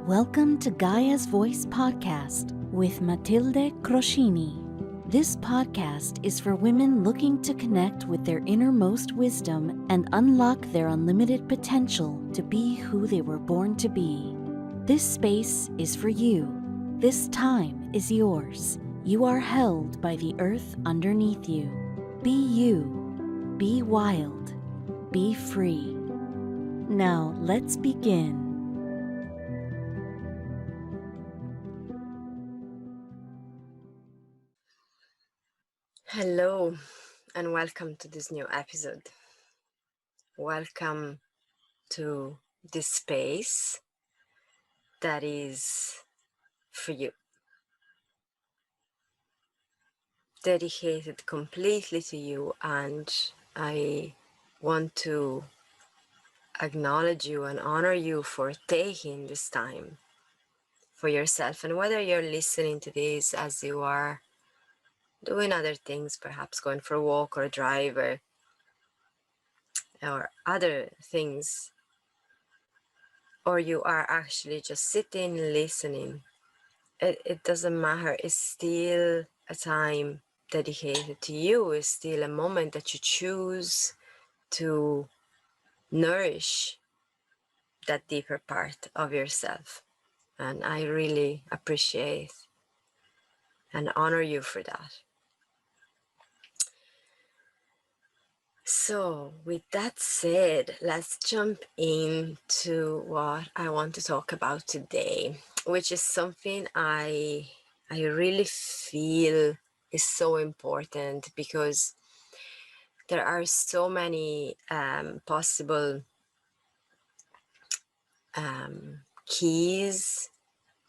Welcome to Gaia's Voice podcast with Matilde Croscini. This podcast is for women looking to connect with their innermost wisdom and unlock their unlimited potential to be who they were born to be. This space is for you. This time is yours. You are held by the earth underneath you. Be you. Be wild. Be free. Now let's begin. Hello and welcome to this new episode. Welcome to this space that is for you, dedicated completely to you, and I want to acknowledge you and honor you for taking this time for yourself. And whether you're listening to this as you are doing other things, perhaps going for a walk or a drive or other things, or you are actually just sitting listening, it doesn't matter. It's still a time dedicated to you. It's still a moment that you choose to nourish that deeper part of yourself, and I really appreciate and honor you for that. So with that said, let's jump into what I want to talk about today, which is something I really feel is so important, because there are so many possible keys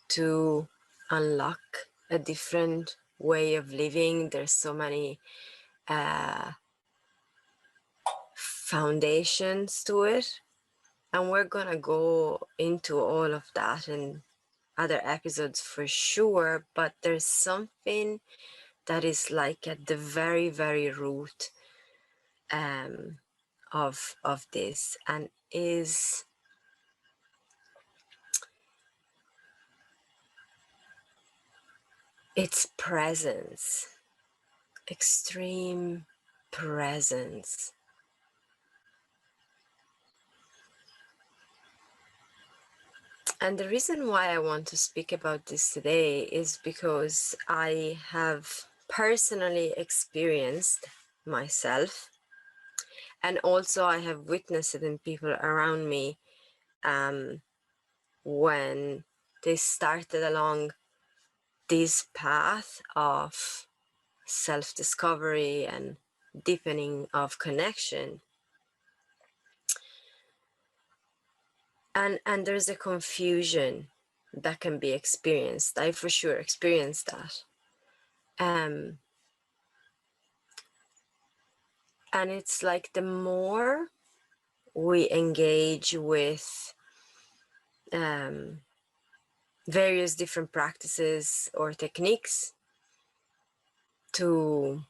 to unlock a different way of living. There's so many foundations to it, and we're gonna go into all of that in other episodes for sure, but there's something that is like at the very, very root of this, and is its presence, extreme presence. And the reason why I want to speak about this today is because I have personally experienced myself, and also I have witnessed it in people around me when they started along this path of self-discovery and deepening of connection. And there's a confusion that can be experienced. I for sure experienced that. And it's like the more we engage with various different practices or techniques to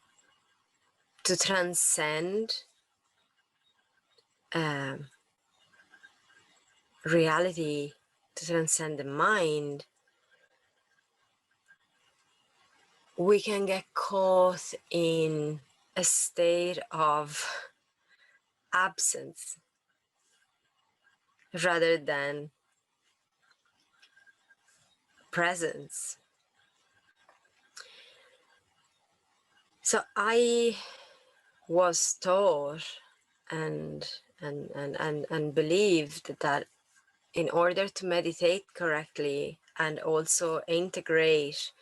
transcend reality, to transcend the mind, we can get caught in a state of absence rather than presence. So I was taught and believed that in order to meditate correctly and also integrate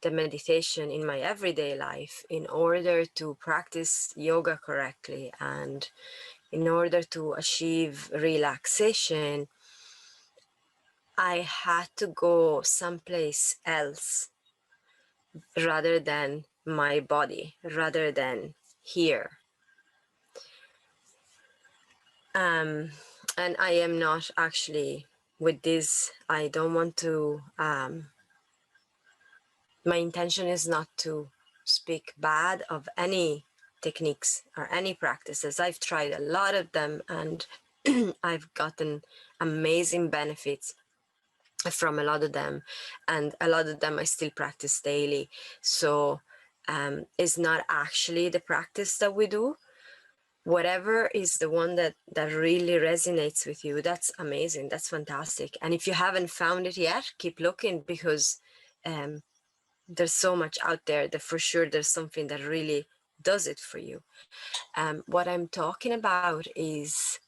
the meditation in my everyday life, in order to practice yoga correctly, and in order to achieve relaxation, I had to go someplace else rather than my body, rather than here. And I am not actually with this. I don't want to, my intention is not to speak bad of any techniques or any practices. I've tried a lot of them and I've gotten amazing benefits from a lot of them, and a lot of them I still practice daily. So it's not actually the practice that we do. Whatever is the one that really resonates with you, that's amazing, that's fantastic. And if you haven't found it yet, keep looking, because there's so much out there that for sure there's something that really does it for you. What I'm talking about is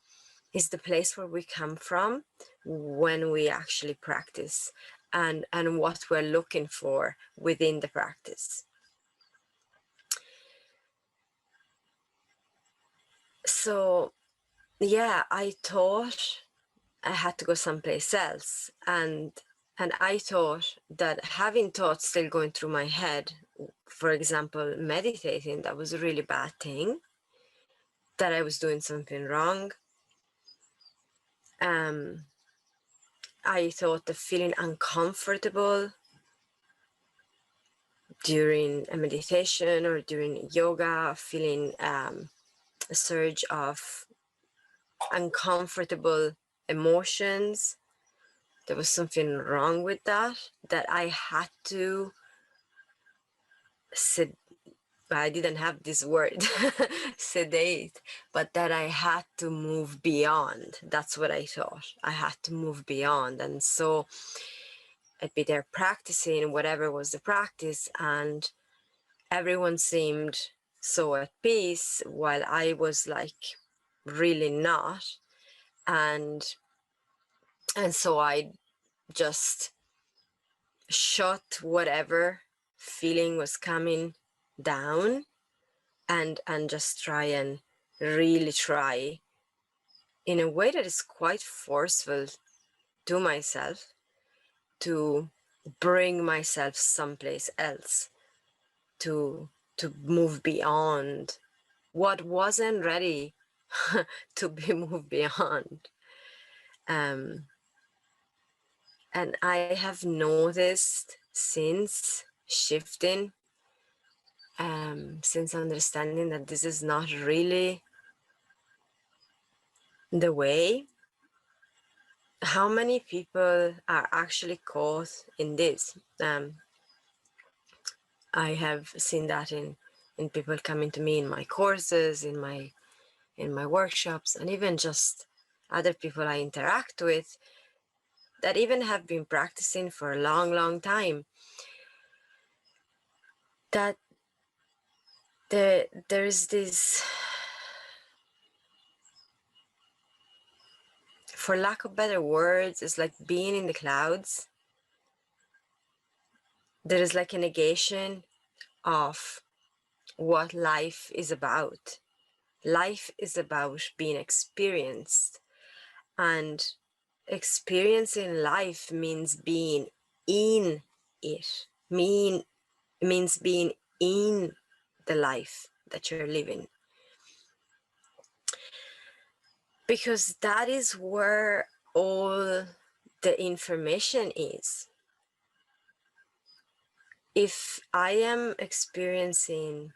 the place where we come from when we actually practice, and what we're looking for within the practice. So yeah, I thought I had to go someplace else, and I thought that having thoughts still going through my head, for example meditating, that was a really bad thing, that I was doing something wrong. I thought that feeling uncomfortable during a meditation or during yoga, feeling a surge of uncomfortable emotions, there was something wrong with that, that I had to sit. I didn't have this word, sedate, but that I had to move beyond. That's what I thought. I had to move beyond. And so I'd be there practicing whatever was the practice, and everyone seemed so at peace while I was like really not. And so I just shut whatever feeling was coming down, and just try and really try in a way that is quite forceful to myself to bring myself someplace else, to move beyond what wasn't ready to be moved beyond. And I have noticed since shifting, since understanding that this is not really the way, how many people are actually caught in this. I have seen that in people coming to me in my courses, in my workshops, and even just other people I interact with that even have been practicing for a long time, that there is this, for lack of better words, it's like being in the clouds. There is like a negation of what life is about. Life is about being experienced, and experiencing life means being in it, means being in the life that you're living, because that is where all the information is. If I am experiencing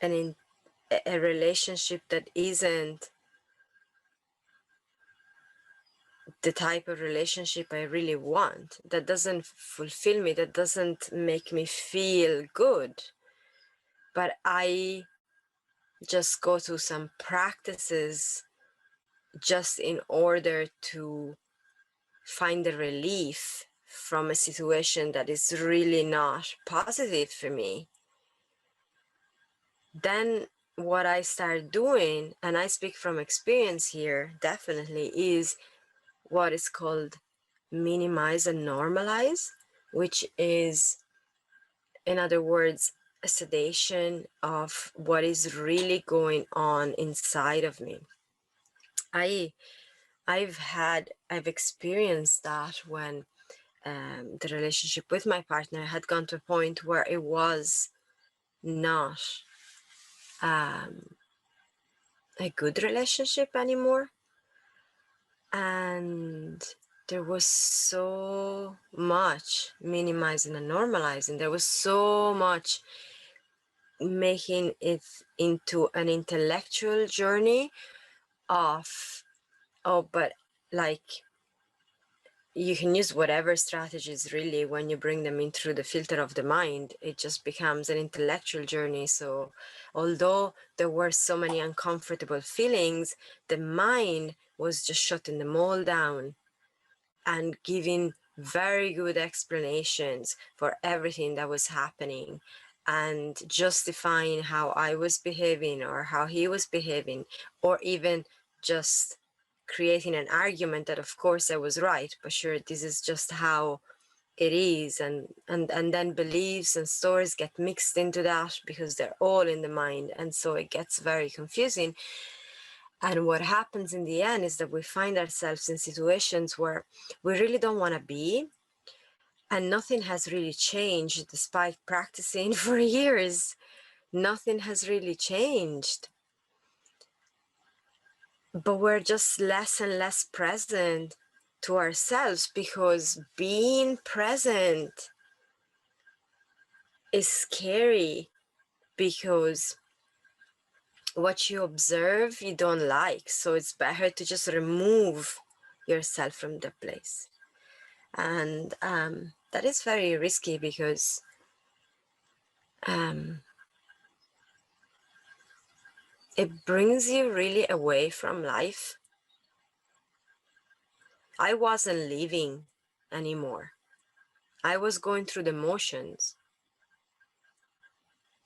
a relationship that isn't the type of relationship I really want, that doesn't fulfill me, that doesn't make me feel good, but I just go through some practices just in order to find the relief from a situation that is really not positive for me, then what I start doing, and I speak from experience here definitely, is what is called minimize and normalize, which is, in other words, a sedation of what is really going on inside of me. I've experienced that when the relationship with my partner had gone to a point where it was not a good relationship anymore, and there was so much minimizing and normalizing. There was so much making it into an intellectual journey of, oh, but like you can use whatever strategies really when you bring them in through the filter of the mind. It just becomes an intellectual journey. So although there were so many uncomfortable feelings, the mind was just shutting them all down and giving very good explanations for everything that was happening and justifying how I was behaving or how he was behaving, or even just creating an argument that of course I was right, but sure, this is just how it is. And then beliefs and stories get mixed into that because they're all in the mind, and so it gets very confusing. And what happens in the end is that we find ourselves in situations where we really don't want to be, and nothing has really changed despite practicing for years. Nothing has really changed. But we're just less and less present to ourselves, because being present is scary, because what you observe you don't like, so it's better to just remove yourself from the place. And that is very risky, because it brings you really away from life. I wasn't living anymore. I was going through the motions.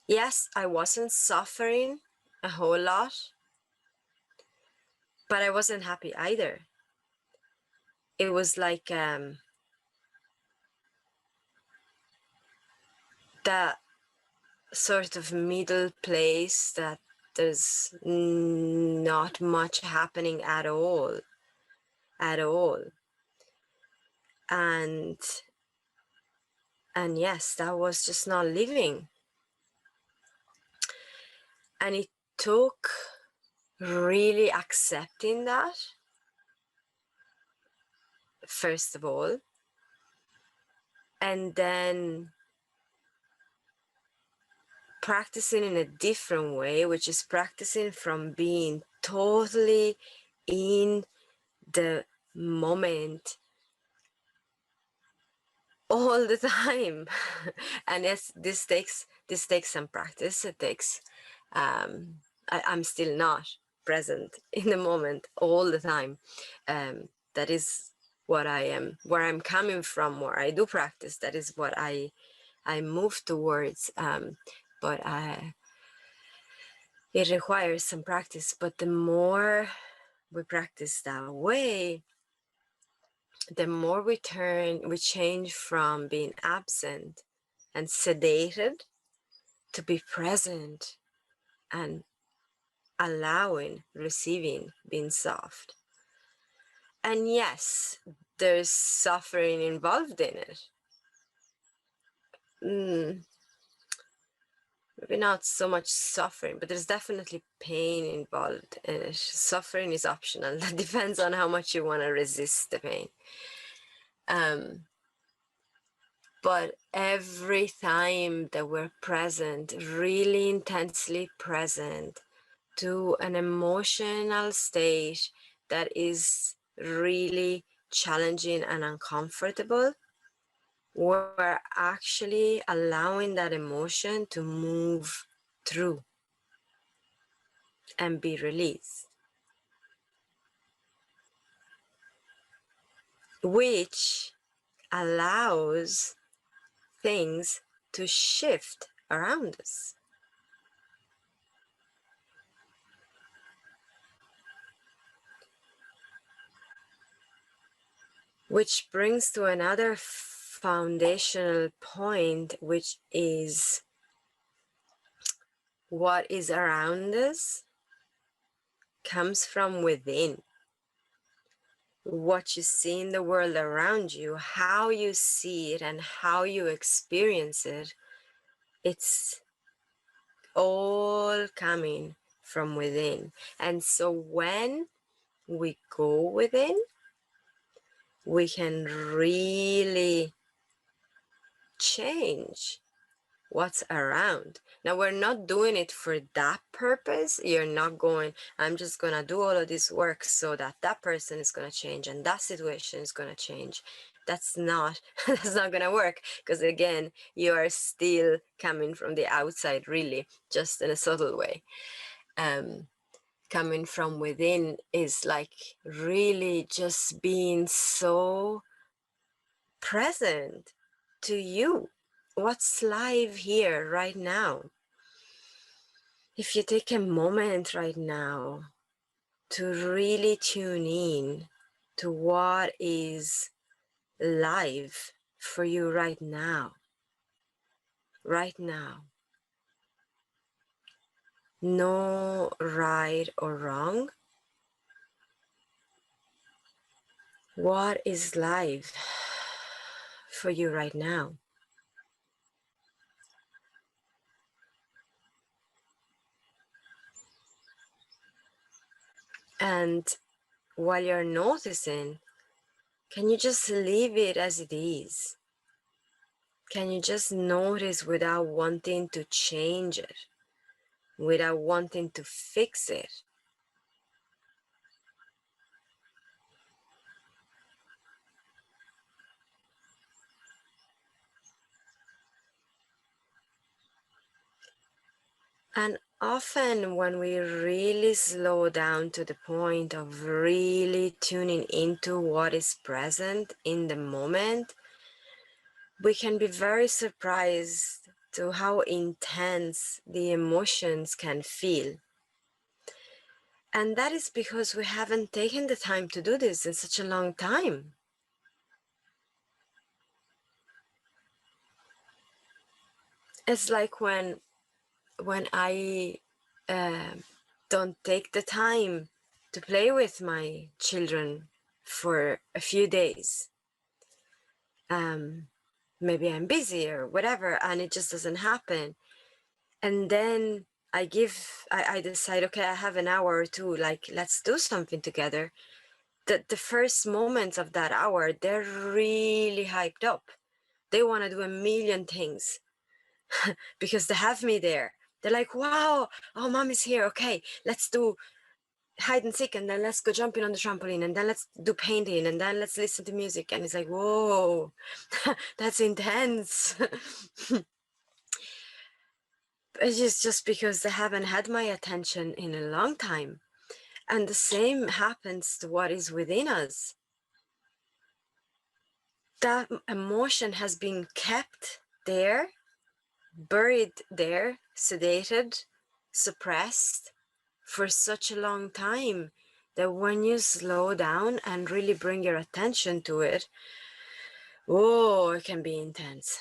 Yes, I wasn't suffering a whole lot, but I wasn't happy either. It was like that sort of middle place that there's not much happening at all. And yes, that was just not living. And it took really accepting that, first of all, and then practicing in a different way, which is practicing from being totally in the moment all the time. And yes, this takes some practice. It takes I'm still not present in the moment all the time. That is what I am, where I'm coming from, where I do practice. That is what I move towards. But it requires some practice. But the more we practice that way, the more we change from being absent and sedated to be present and allowing, receiving, being soft. And yes, there's suffering involved in it. Maybe not so much suffering, but there's definitely pain involved in it. Suffering is optional. That depends on how much you want to resist the pain. But every time that we're present, really intensely present to an emotional state that is really challenging and uncomfortable, we're actually allowing that emotion to move through and be released, which allows things to shift around us. Which brings to another foundational point, which is what is around us comes from within. What you see in the world around you, how you see it and how you experience it, it's all coming from within. And so when we go within, we can really change what's around. Now, we're not doing it for that purpose. You're not going, I'm just going to do all of this work so that that person is going to change and that situation is going to change. That's not that's not going to work, because again, you are still coming from the outside, really, just in a subtle way. Coming from within is like really just being so present to you. What's live here right now? If you take a moment right now to really tune in to what is live for you right now, no right or wrong, what is live for you right now? And while you're noticing, can you just leave it as it is? Can you just notice without wanting to change it, without wanting to fix it? And often when we really slow down to the point of really tuning into what is present in the moment, we can be very surprised to how intense the emotions can feel. And that is because we haven't taken the time to do this in such a long time. It's like when I don't take the time to play with my children for a few days. Maybe I'm busy or whatever, and it just doesn't happen. And then I decide, okay, I have an hour or two, like, let's do something together. The first moments of that hour, they're really hyped up. They want to do a million things because they have me there. They're like, wow, oh, mom is here. Okay, let's do hide and seek, and then let's go jumping on the trampoline, and then let's do painting, and then let's listen to music. And it's like, whoa, that's intense. It's just because they haven't had my attention in a long time. And the same happens to what is within us. That emotion has been kept there, buried there, sedated, suppressed for such a long time, that when you slow down and really bring your attention to it, oh, it can be intense.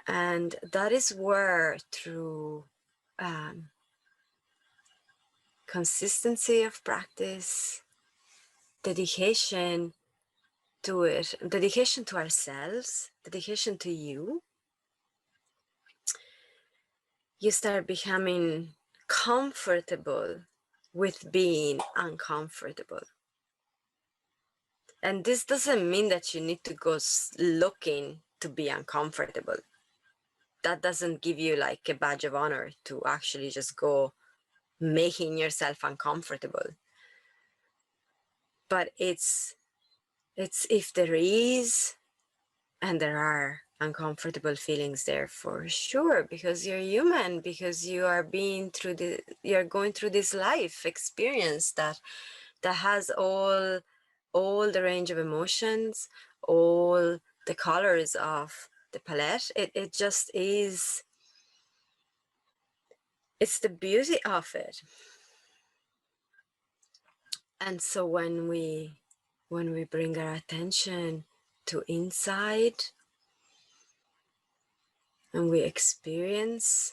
And that is where, through consistency of practice, dedication to it, dedication to ourselves, dedication to you, you start becoming comfortable with being uncomfortable. And this doesn't mean that you need to go looking to be uncomfortable. That doesn't give you like a badge of honor to actually just go making yourself uncomfortable. But it's if there is, and there are uncomfortable feelings there for sure, because you're human, because you're going through this life experience that has all the range of emotions, all the colors of the palette. It just is, it's the beauty of it. And so when we bring our attention to inside, and we experience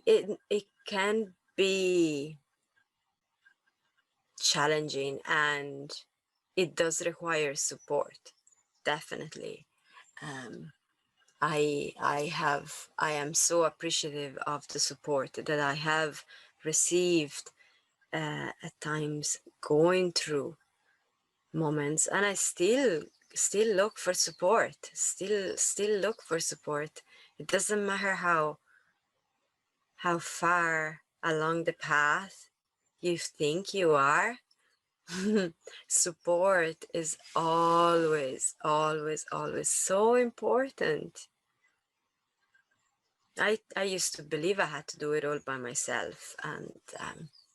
it can be challenging, and it does require support, definitely. I am so appreciative of the support that I have received at times going through moments, and I still still look for support, still look for support. It doesn't matter how far along the path you think you are. Support is always, always, always so important. I used to believe I had to do it all by myself, and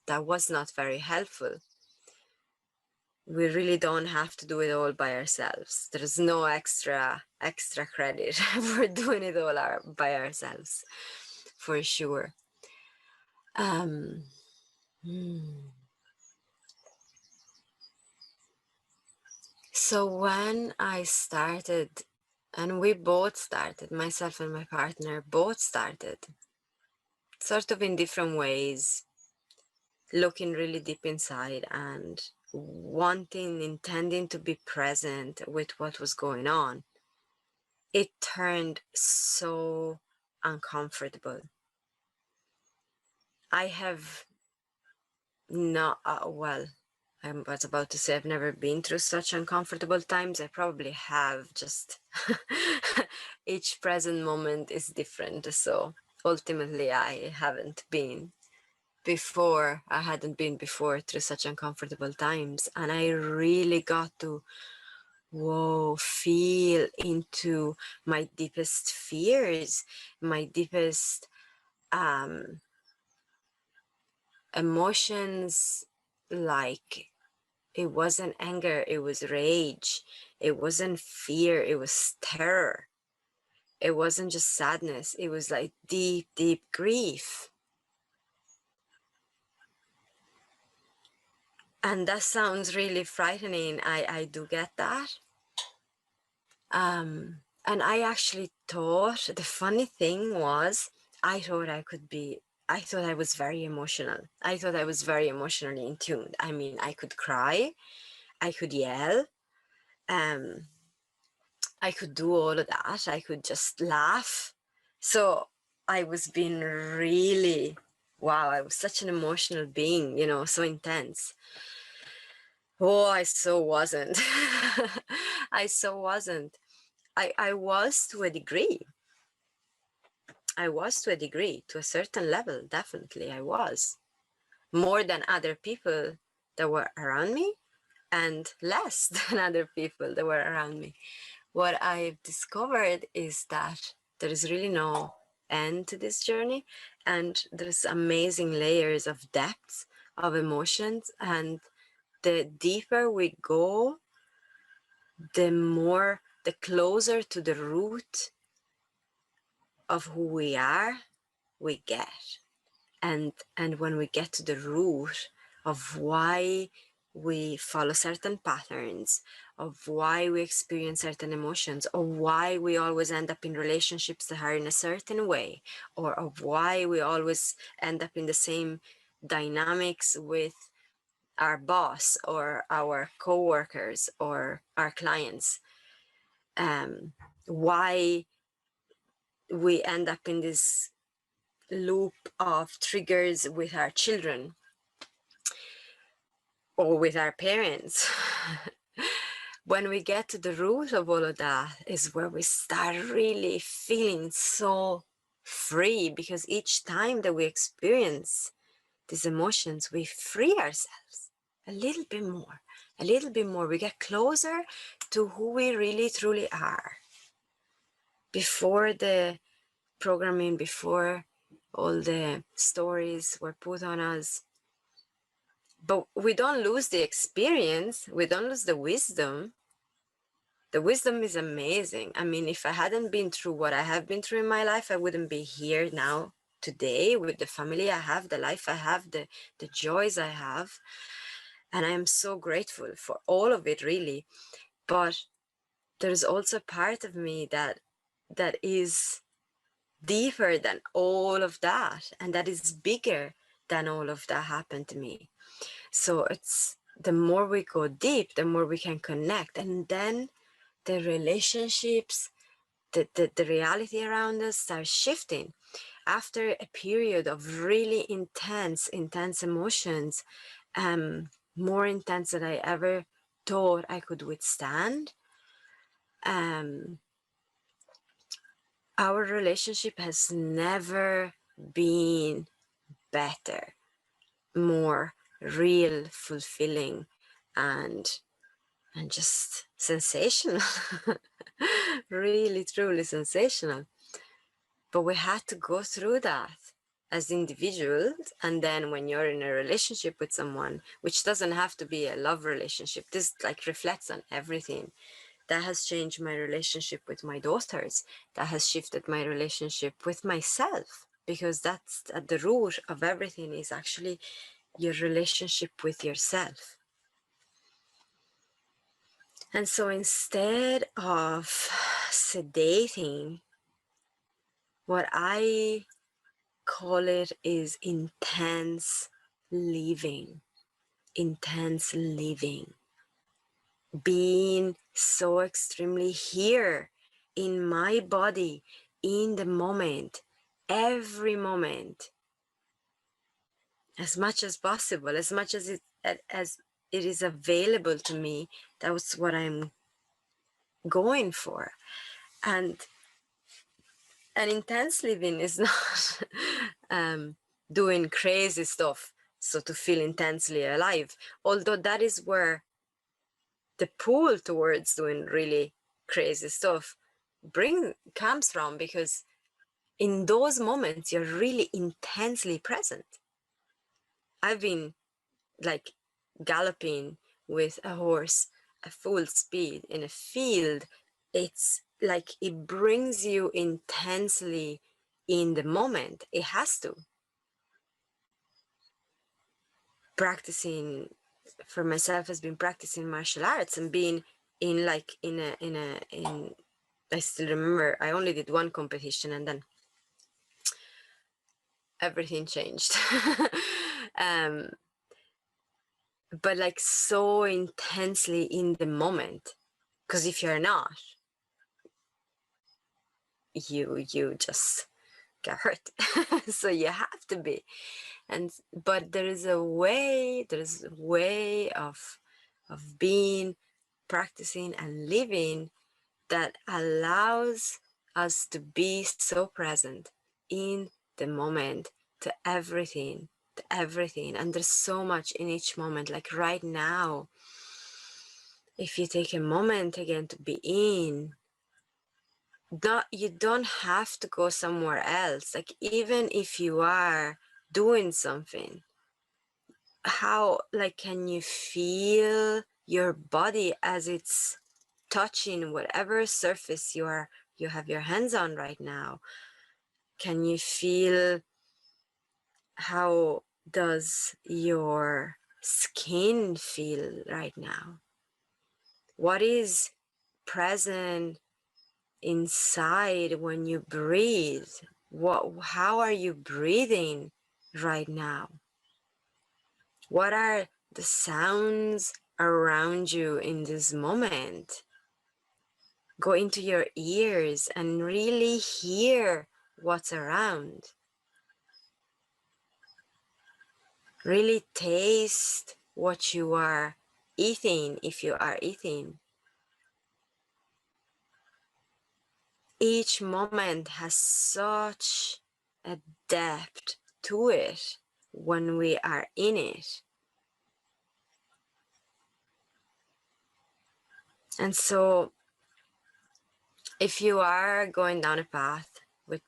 that was not very helpful. We really don't have to do it all by ourselves. There's no extra credit for doing it all by ourselves, for sure. Hmm. So when I started, and we both started, myself and my partner both started, sort of in different ways, looking really deep inside and intending to be present with what was going on, it turned so uncomfortable. I have not, well, I was about to say I've never been through such uncomfortable times. I probably have, just each present moment is different. So ultimately, I hadn't been before through such uncomfortable times. And I really got to, feel into my deepest fears, my deepest emotions. Like, it wasn't anger, it was rage. It wasn't fear, it was terror. It wasn't just sadness, it was like deep, deep grief. And that sounds really frightening. I do get that. And I actually thought, the funny thing was, I thought I was very emotional. I thought I was very emotionally in tune. I mean, I could cry, I could yell, um, I could do all of that. I could just laugh. So I was being really, wow, I was such an emotional being, so intense. Oh, I so wasn't. I so wasn't. I was to a degree. I was to a degree, to a certain level, definitely I was. More than other people that were around me, and less than other people that were around me. What I've discovered is that there is really no end to this journey, and there's amazing layers of depths of emotions, and the deeper we go, the closer to the root of who we are we get. And when we get to the root of why we follow certain patterns, of why we experience certain emotions, or why we always end up in relationships that are in a certain way, or of why we always end up in the same dynamics with our boss or our co-workers or our clients, why we end up in this loop of triggers with our children or with our parents. When we get to the root of all of that is where we start really feeling so free, because each time that we experience these emotions, we free ourselves a little bit more, a little bit more. We get closer to who we really truly are. Before the programming, before all the stories were put on us. But we don't lose the experience, we don't lose the wisdom. The wisdom is amazing. I mean, if I hadn't been through what I have been through in my life, I wouldn't be here now today with the family I have, the life I have, the joys I have. And I am so grateful for all of it, really. But there's also a part of me that is deeper than all of that, and that is bigger than all of that happened to me. So it's the more we go deep, the more we can connect, and then the relationships, the reality around us starts shifting. After a period of really intense emotions, more intense than I ever thought I could withstand, our relationship has never been better, more real, fulfilling, and just sensational. Really, truly sensational. But we had to go through that as individuals, and then when you're in a relationship with someone, which doesn't have to be a love relationship, this like reflects on everything. That has changed my relationship with my daughters. That has shifted my relationship with myself, because that's at the root of everything, is actually your relationship with yourself. And so instead of sedating, what I call it is intense living. Intense living. Being so extremely here in my body, in the moment, every moment, as much as possible, as much as it is available to me. That's what I'm going for. And intense living is not doing crazy stuff so to feel intensely alive, although that is where the pull towards doing really crazy stuff comes from, because in those moments you're really intensely present. I've been like galloping with a horse at full speed in a field. It's like it brings you intensely in the moment. It has to. Practicing for myself has been practicing martial arts and being in like in I still remember I only did one competition and then everything changed. um but like so intensely in the moment, because if you're not, you just get hurt. So you have to be. And but there's a way of being, practicing and living that allows us to be so present in the moment to everything, and there's so much in each moment. Like right now, if you take a moment again to be in, you don't have to go somewhere else. Like even if you are doing something, how like can you feel your body as it's touching whatever surface you have your hands on right now? Can you feel how does your skin feel right now? What is present inside when you breathe? How are you breathing right now? What are the sounds around you in this moment? Go into your ears and really hear what's around. Really taste what you are eating, if you are eating. Each moment has such a depth to it when we are in it. And so if you are going down a path with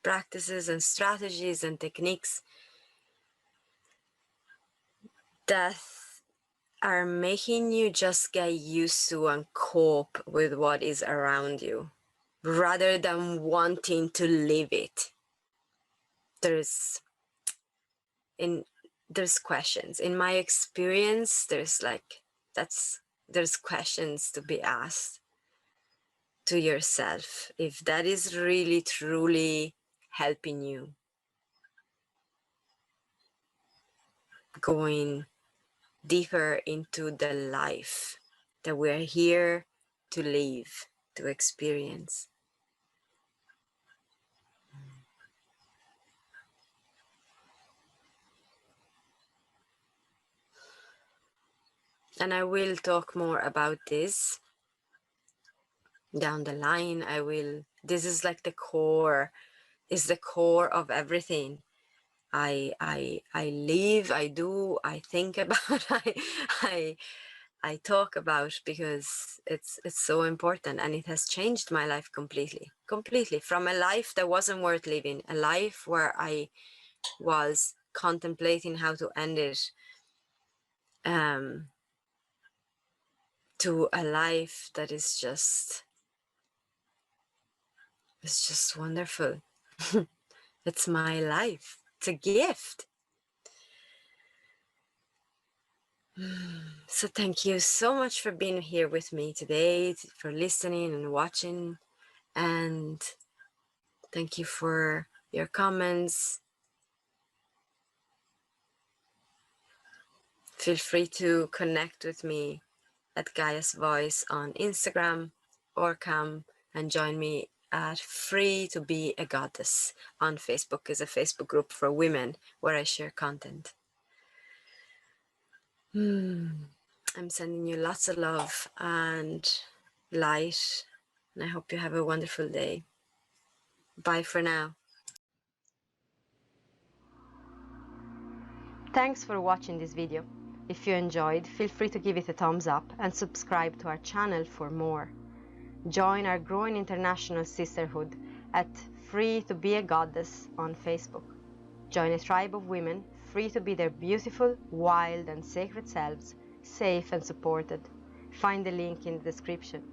practices and strategies and techniques that are making you just get used to and cope with what is around you, rather than wanting to live it, there's in there's questions. In my experience, there's questions to be asked to yourself if that is really truly helping you going deeper into the life that we're here to live, to experience. And I will talk more about this down the line, I will, this is like the core, is the core of everything. I live, I do, I think about, I I talk about, because it's so important, and it has changed my life completely from a life that wasn't worth living, a life where I was contemplating how to end it, to a life that is just, it's just wonderful. It's my life. It's a gift. So thank you so much for being here with me today, for listening and watching, and thank you for your comments. Feel free to connect with me at Gaia's Voice on Instagram, or come and join me at Free to Be a Goddess on Facebook. Is a Facebook group for women where I share content. I'm sending you lots of love and light, and I hope you have a wonderful day. Bye for now. Thanks for watching this video. If you enjoyed, feel free to give it a thumbs up and subscribe to our channel for more. Join our growing international sisterhood at Free to Be a Goddess on Facebook. Join a tribe of women free to be their beautiful, wild and sacred selves, safe and supported. Find the link in the description.